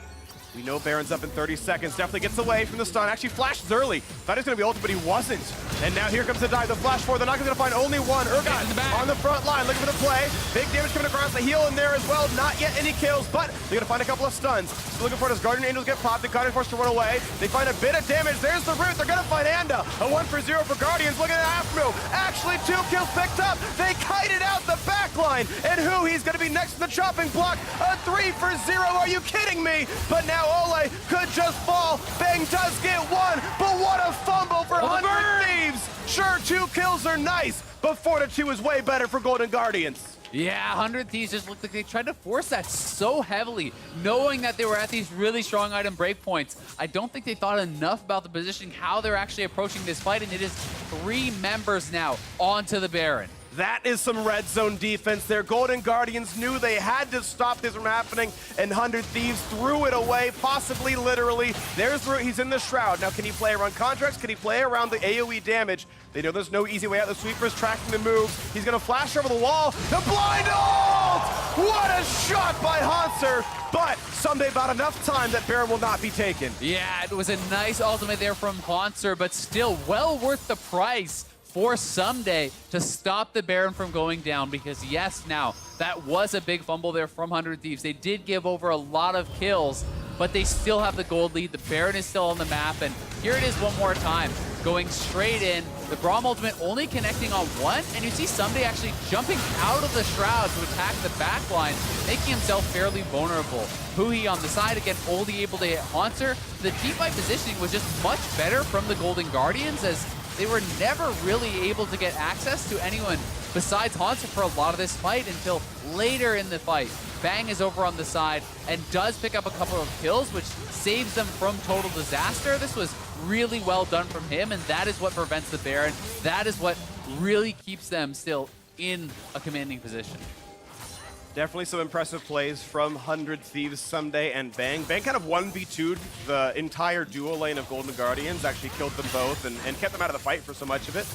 We know Baron's up in 30 seconds. Definitely gets away from the stun. Actually flashes early. Thought he was going to be ulted, but he wasn't. And now here comes the dive. The flash forward. They're not going to find only one. Urgot on the front line, looking for the play. Big damage coming across the heel in there as well. Not yet any kills, but they're going to find a couple of stuns. Still looking for it as Guardian Angels get popped. The Guardian forced to run away. They find a bit of damage. There's the root. They're going to find Anda. A 1-for-0 for Guardians. Look at that move. Actually, 2 kills picked up. They kited out the back line. And who? He's going to be next to the chopping block. A 3-for-0. Are you kidding me? But now Ole could just fall. Bang does get one. But what a fumble for 100 Thieves. Sure, 2 kills are nice, but 4-2 is way better for Golden Guardians. Yeah, 100 Thieves just looked like they tried to force that so heavily, knowing that they were at these really strong item breakpoints. I don't think they thought enough about the positioning, how they're actually approaching this fight, and it is 3 members now onto the Baron. That is some red zone defense there. Golden Guardians knew they had to stop this from happening, and 100 Thieves threw it away, possibly literally. There's the root. He's in the Shroud. Now, can he play around contracts? Can he play around the AoE damage? They know there's no easy way out. The Sweeper's tracking the moves. He's going to flash over the wall. The blind ult! What a shot by Hanser! But someday about enough time that Baron will not be taken. Yeah, it was a nice ultimate there from Hanser, but still well worth the price for someday to stop the Baron from going down, because yes, now that was a big fumble there from 100 Thieves. They did give over a lot of kills, but they still have the gold lead. The Baron is still on the map, and here it is one more time, going straight in. The Braum ultimate only connecting on one, and you see Someday actually jumping out of the Shroud to attack the backline, making himself fairly vulnerable. Huhi on the side, again, only able to hit Hanser. The teamfight positioning was just much better from the Golden Guardians, as they were never really able to get access to anyone besides Hanser for a lot of this fight until later in the fight. Bang is over on the side and does pick up a couple of kills, which saves them from total disaster. This was really well done from him, and that is what prevents the Baron. That is what really keeps them still in a commanding position. Definitely some impressive plays from 100 Thieves, Someday, and Bang. Bang kind of 1v2'd the entire duo lane of Golden Guardians, actually killed them both and kept them out of the fight for so much of it.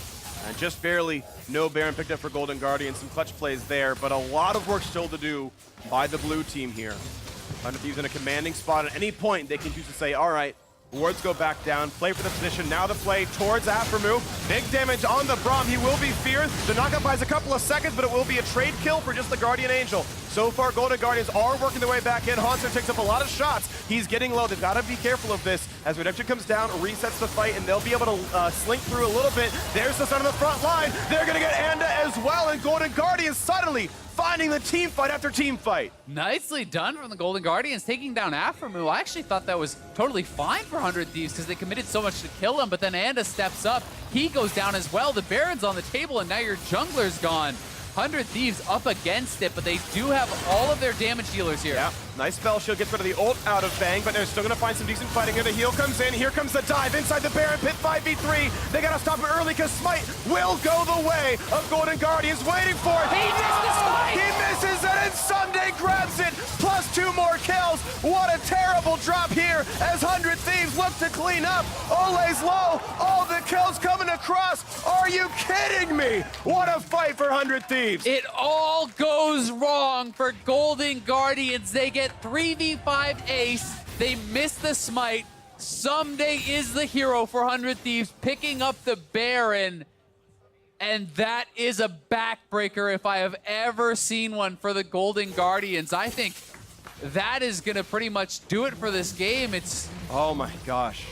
And just barely no Baron picked up for Golden Guardians. Some clutch plays there, but a lot of work still to do by the blue team here. 100 Thieves in a commanding spot. At any point, they can choose to say, all right, wards go back down, play for the position. Now the play towards Aphromoo. Big damage on the Braum. He will be feared. The knockup buys a couple of seconds, but it will be a trade kill for just the Guardian Angel. So far, Golden Guardians are working their way back in. Hanser takes up a lot of shots. He's getting low. They've got to be careful of this. As Redemption comes down, resets the fight, and they'll be able to slink through a little bit. There's the stun on the front line. They're going to get Anda as well, and Golden Guardians suddenly finding the team fight after team fight. Nicely done from the Golden Guardians, taking down Aphromoo. I actually thought that was totally fine for 100 Thieves because they committed so much to kill him, but then Anda steps up. He goes down as well. The Baron's on the table, and now your jungler's gone. 100 Thieves up against it, but they do have all of their damage healers here. Yeah, nice spell shield gets rid of the ult out of Bang, but they're still going to find some decent fighting here. The heal comes in. Here comes the dive inside the Baron pit 5v3. They got to stop him early because Smite will go the way of Golden Guardians. Waiting for it. He missed the Smite! He misses it, and Someday grabs it. Plus 2 more kills. What a terrible drop here as 100 Thieves look to clean up. Ole's low. All the kills coming across. Are you kidding me? What a fight for 100 Thieves. It all goes wrong for Golden Guardians. They get 3v5 ace. They miss the smite. Someday is the hero for 100 Thieves, picking up the Baron. And that is a backbreaker if I have ever seen one for the Golden Guardians. I think that is going to pretty much do it for this game. It's Oh my gosh.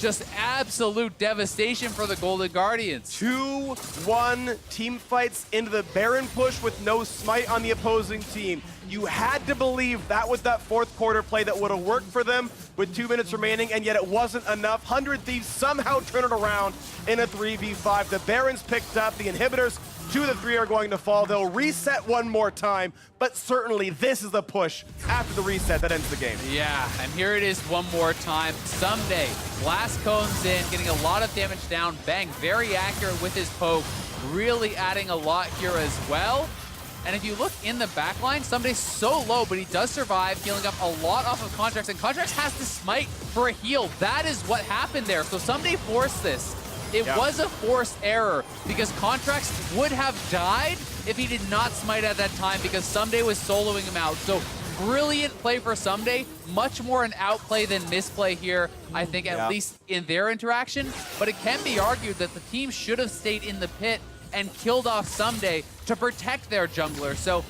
just absolute devastation for the Golden Guardians. 2-1 team fights into the Baron push with no smite on the opposing team. You had to believe that was that fourth quarter play that would have worked for them with 2 minutes remaining, and yet it wasn't enough. 100 Thieves somehow turn it around in a 3v5. The Baron's picked up, the inhibitors, 2 of the 3 are going to fall. They'll reset one more time, but certainly this is the push after the reset that ends the game. Yeah, and here it is one more time. Someday, blast cones in, getting a lot of damage down. Bang, very accurate with his poke, really adding a lot here as well. And if you look in the backline, Someday's so low, but he does survive, healing up a lot off of Contracts, and Contracts has to smite for a heal. That is what happened there. So Someday forced this. It was a forced error because Contracts would have died if he did not smite at that time because Someday was soloing him out. So brilliant play for Someday, much more an outplay than misplay here, I think, at least in their interaction. But it can be argued that the team should have stayed in the pit and killed off Someday to protect their jungler. So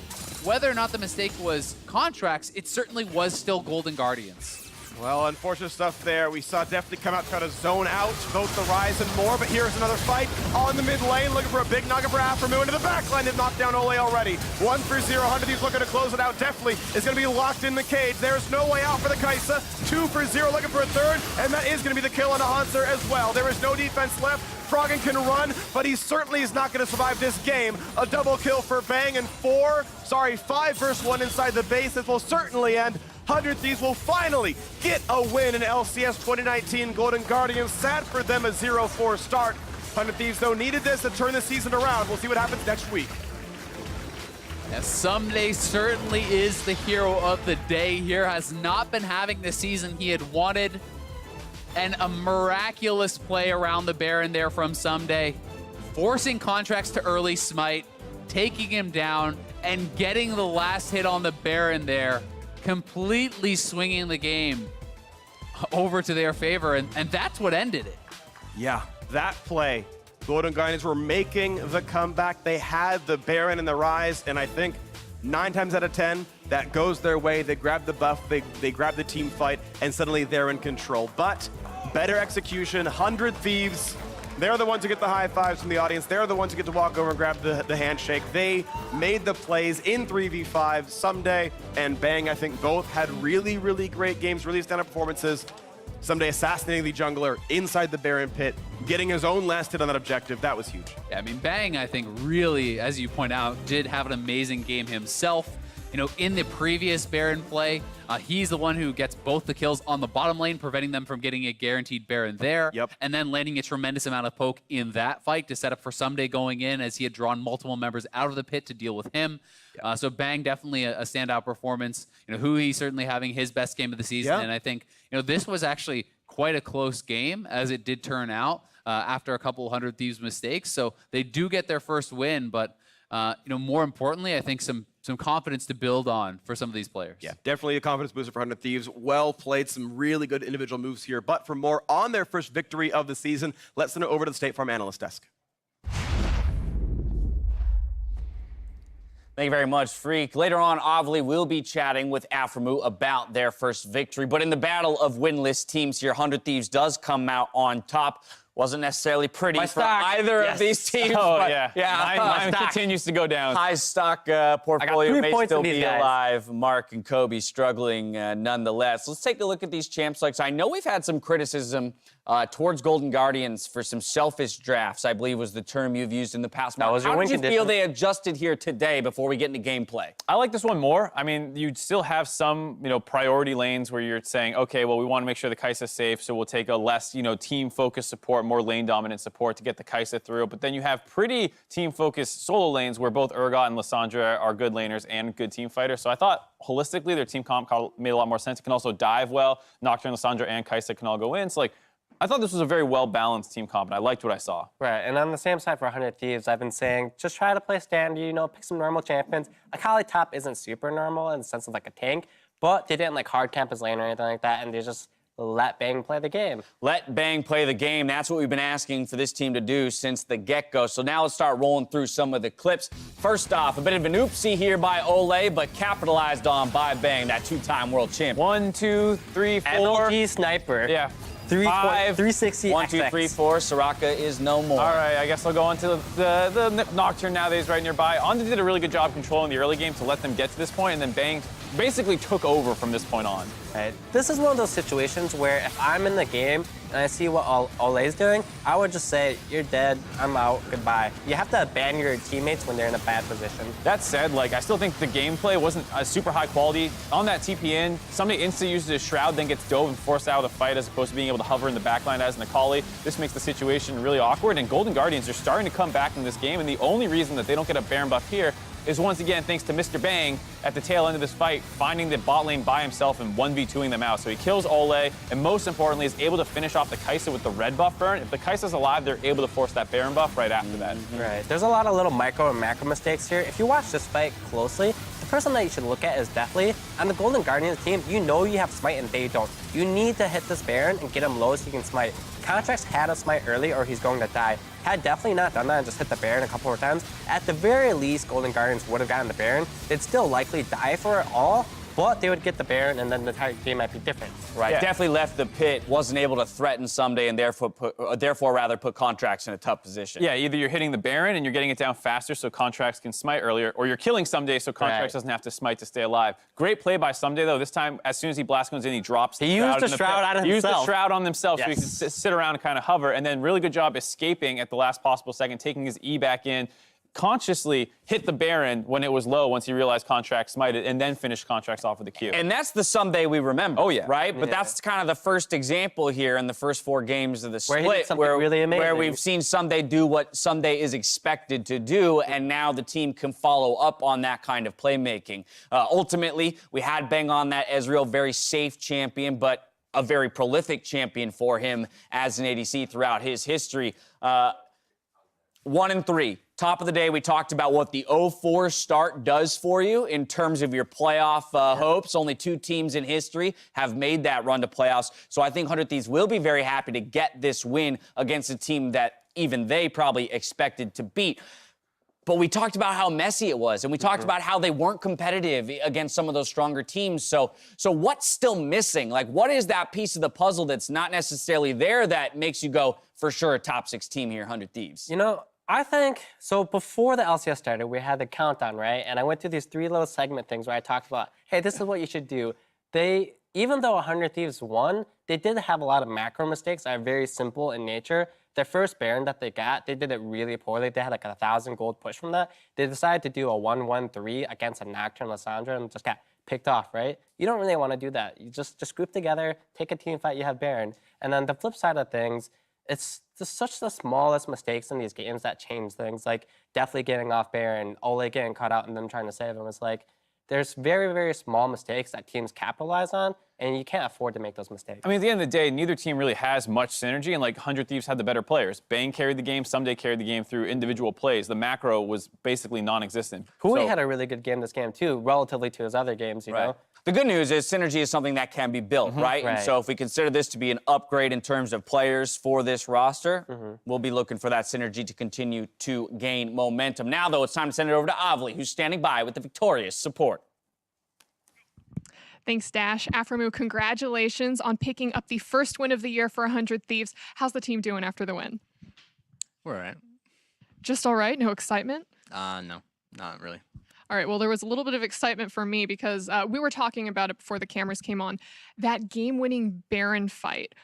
whether or not the mistake was Contracts, it certainly was still Golden Guardians. Well, unfortunate stuff there. We saw definitely come out, try to zone out both the Rise and more, but here's another fight on the mid lane, looking for a big knock for Aphromoo into the back line. They've knocked down Ole already. 1-0, 100 Thieves looking to close it out. Definitely is going to be locked in the cage. There's no way out for the Kai'Sa. 2-0, looking for a third, and that is going to be the kill on a Hanser as well. There is no defense left. Froggen can run, but he certainly is not going to survive this game. A double kill for Bang, and 5 versus 1 inside the base. This will certainly end. 100 Thieves will finally get a win in LCS 2019. Golden Guardians, sad for them, a 0-4 start. 100 Thieves, though, needed this to turn the season around. We'll see what happens next week. Yeah, Someday certainly is the hero of the day here. Has not been having the season he had wanted. And a miraculous play around the Baron there from Someday, forcing Contracts to early smite, taking him down, and getting the last hit on the Baron there, completely swinging the game over to their favor, and that's what ended it. Yeah, that play. Golden Guardians were making the comeback. They had the Baron and the Rise, and I think 9 times out of 10, that goes their way. They grab the buff, they grab the team fight, and suddenly they're in control. But better execution, 100 Thieves. They're the ones who get the high fives from the audience. They're the ones who get to walk over and grab the handshake. They made the plays in 3v5. Someday and Bang, I think, both had really, really great games, really stand-up performances. Someday assassinating the jungler inside the Baron pit, getting his own last hit on that objective. That was huge. Yeah, I mean, Bang, I think, really, as you point out, did have an amazing game himself. You know, in the previous Baron play, he's the one who gets both the kills on the bottom lane, preventing them from getting a guaranteed Baron there. And then landing a tremendous amount of poke in that fight to set up for Someday going in, as he had drawn multiple members out of the pit to deal with him. So Bang, definitely a standout performance. You know, Hui certainly having his best game of the season. And I think, you know, this was actually quite a close game, as it did turn out after a couple 100 Thieves mistakes. So they do get their first win, but you know, more importantly, I think some confidence to build on for some of these players. Yeah, definitely a confidence booster for 100 Thieves. Well played, some really good individual moves here. But for more on their first victory of the season, let's send it over to the State Farm Analyst Desk. Thank you very much, Freak. Later on, obviously, we'll be chatting with Aphromoo about their first victory. But in the battle of winless teams here, 100 Thieves does come out on top. Wasn't necessarily pretty for either of these teams. Oh, but mine continues to go down. High stock portfolio may still be alive. Mark and Kobe struggling nonetheless. Let's take a look at these champ selects. I know we've had some criticism towards Golden Guardians for some selfish drafts, I believe was the term you've used in the past. Mark, how did you feel they adjusted here today before we get into gameplay? I like this one more. I mean, you still have some, priority lanes where you're saying, okay, well, we want to make sure the Kai'Sa's safe, so we'll take a less, team-focused support, more lane-dominant support to get the Kai'Sa through. But then you have pretty team-focused solo lanes where both Urgot and Lissandra are good laners and good team fighters. So I thought, holistically, their team comp made a lot more sense. It can also dive well. Nocturne, Lissandra, and Kai'Sa can all go in. So, I thought this was a very well-balanced team comp, and I liked what I saw. Right, and on the same side for 100 Thieves, I've been saying, just try to play standard, pick some normal champions. Akali top isn't super normal in the sense of like a tank, but they didn't hard camp his lane or anything like that, and they just let Bang play the game. Let Bang play the game. That's what we've been asking for this team to do since the get-go. So now let's start rolling through some of the clips. First off, a bit of an oopsie here by Ole, but capitalized on by Bang, that two-time world champion. 1, 2, 3, 4. MLG sniper. Yeah. 360 1, 2, 3, 4. Soraka is no more. All right, I guess I'll go on to the Nocturne now that he's right nearby. Ondu did a really good job controlling the early game to let them get to this point, and then Bang basically took over from this point on. Right. This is one of those situations where if I'm in the game and I see what Ole's doing, I would just say, you're dead, I'm out, goodbye. You have to abandon your teammates when they're in a bad position. That said, I still think the gameplay wasn't super high quality. On that TPN, somebody instantly uses his Shroud, then gets dove and forced out of the fight as opposed to being able to hover in the backline as an Akali. This makes the situation really awkward, and Golden Guardians are starting to come back in this game, and the only reason that they don't get a Baron buff here is once again thanks to Mr. Bang at the tail end of this fight, finding the bot lane by himself and 1v2ing them out. So he kills Ole, and most importantly is able to finish off the Kai'Sa with the red buff burn. If the Kai'Sa's alive, they're able to force that Baron buff right after that. Right. There's a lot of little micro and macro mistakes here. If you watch this fight closely, the person that you should look at is definitely on the Golden Guardians team. You know you have smite and they don't. You need to hit this Baron and get him low so you can smite. Contracts had a smite early or he's going to die. Had definitely not done that and just hit the Baron a couple more times, at the very least, Golden Guardians would have gotten the Baron. They'd still likely die for it all, but they would get the Baron, and then the entire game might be different. Right, definitely left the pit, wasn't able to threaten someday, and therefore put Contracts in a tough position. Yeah, either you're hitting the Baron and you're getting it down faster so Contracts can smite earlier, or you're killing Someday so Contracts doesn't have to smite to stay alive. Great play by Someday, though. This time, as soon as he blast goes in, he drops the He used the Shroud on himself. He used the Shroud on himself so he could sit around and kind of hover, and then really good job escaping at the last possible second, taking his E back in, consciously hit the Baron when it was low once he realized Contracts smited, and then finished Contracts off with the Q. And that's the Someday we remember. Oh, yeah. Right? But that's kind of the first example here in the first 4 games of the split where we've seen Someday do what Someday is expected to do, and now the team can follow up on that kind of playmaking. Ultimately, we had Bang on that Ezreal, very safe champion, but a very prolific champion for him as an ADC throughout his history. 1-3. Top of the day, we talked about what the 0-4 start does for you in terms of your playoff hopes. Only 2 teams in history have made that run to playoffs. So I think 100 Thieves will be very happy to get this win against a team that even they probably expected to beat. But we talked about how messy it was, and we talked about how they weren't competitive against some of those stronger teams. So what's still missing? Like, what is that piece of the puzzle that's not necessarily there that makes you go, for sure, a top 6 team here, 100 Thieves? You know, I think, so before the LCS started, we had the countdown, right? And I went through these 3 little segment things where I talked about, hey, this is what you should do. Even though 100 Thieves won, they did have a lot of macro mistakes that are very simple in nature. Their first Baron that they got, they did it really poorly. They had like 1,000 gold push from that. They decided to do a 1-1-3 against a Nocturne Lissandra and just got picked off, right? You don't really want to do that. You just group together, take a team fight, you have Baron. And then the flip side of things, it's just such the smallest mistakes in these games that change things, like definitely getting off Baron, Ole getting caught out and then trying to save him. It's like, there's very, very small mistakes that teams capitalize on, and you can't afford to make those mistakes. I mean, at the end of the day, neither team really has much synergy, and like 100 Thieves had the better players. Bang carried the game, Someday carried the game through individual plays. The macro was basically non-existent. Hui had a really good game this game, too, relatively to his other games, you know? The good news is synergy is something that can be built, right? And so if we consider this to be an upgrade in terms of players for this roster, we'll be looking for that synergy to continue to gain momentum. Now, though, it's time to send it over to Avli, who's standing by with the victorious support. Thanks, Dash. Aframu, congratulations on picking up the first win of the year for 100 Thieves. How's the team doing after the win? We're all right. Just all right? No excitement? No, not really. All right, well, there was a little bit of excitement for me because we were talking about it before the cameras came on. That game-winning Baron fight.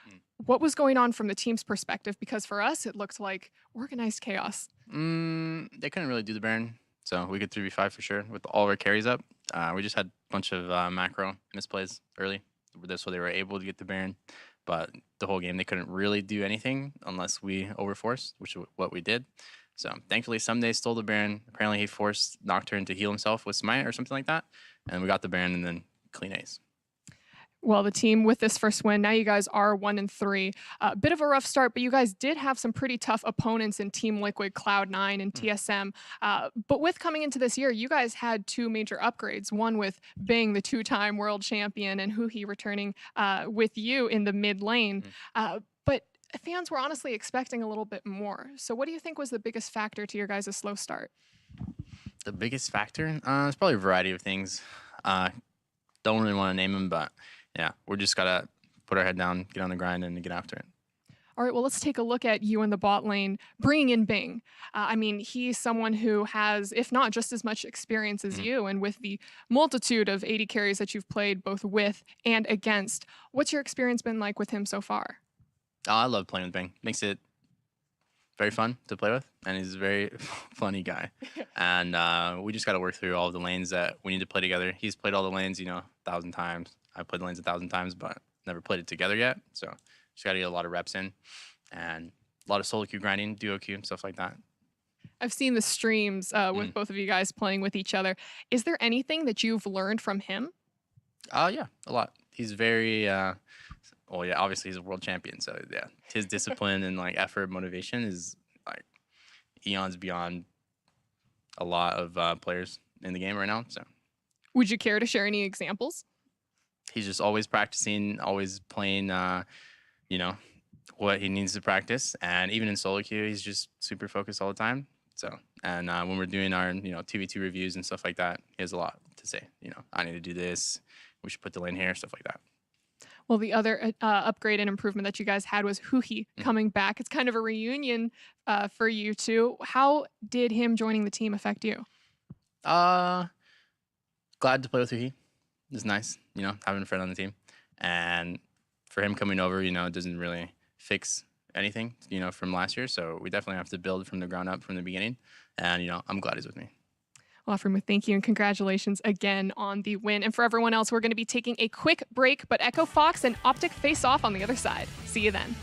What was going on from the team's perspective? Because for us, it looked like organized chaos. They couldn't really do the Baron, so we could 3v5 for sure with all of our carries up. We just had a bunch of macro misplays early. That's why they were able to get the Baron. But the whole game, they couldn't really do anything unless we overforced, which is what we did. So thankfully, Someday stole the Baron. Apparently, he forced Nocturne to heal himself with Smite or something like that. And we got the Baron and then clean ace. Well, the team with this first win, now you guys are 1-3. Bit of a rough start, but you guys did have some pretty tough opponents in Team Liquid, Cloud9, and TSM. But with coming into this year, you guys had 2 major upgrades. One with Bang, the 2-time world champion, and Huhi returning with you in the mid lane. But fans were honestly expecting a little bit more. So what do you think was the biggest factor to your guys' slow start? The biggest factor? It's probably a variety of things. Don't really want to name them, but yeah, we're just got to put our head down, get on the grind, and get after it. All right, well, let's take a look at you in the bot lane, bringing in Bing. I mean, he's someone who has, if not just as much experience as you, and with the multitude of 80 carries that you've played both with and against, what's your experience been like with him so far? Oh, I love playing with Bing. Makes it very fun to play with, and he's a very funny guy. And we just got to work through all of the lanes that we need to play together. He's played all the lanes, 1,000 times. I've played the lanes 1,000 times, but never played it together yet. So just got to get a lot of reps in and a lot of solo queue grinding, duo queue, and stuff like that. I've seen the streams with both of you guys playing with each other. Is there anything that you've learned from him? Yeah, a lot. He's very, well, yeah, obviously he's a world champion. So yeah, his discipline and like effort, motivation is like eons beyond a lot of players in the game right now. So Would you care to share any examples? He's just always practicing, always playing, you know, what he needs to practice. And even in solo queue, he's just super focused all the time. So, and when we're doing our, 2v2 reviews and stuff like that, he has a lot to say. I need to do this. We should put the lane here, stuff like that. Well, the other upgrade and improvement that you guys had was Huhi coming back. It's kind of a reunion for you two. How did him joining the team affect you? Glad to play with Huhi. It's nice, having a friend on the team. And for him coming over, it doesn't really fix anything, from last year. So we definitely have to build from the ground up from the beginning. And, I'm glad he's with me. Well, Aframu, thank you and congratulations again on the win. And for everyone else, we're going to be taking a quick break, but Echo Fox and Optic face off on the other side. See you then.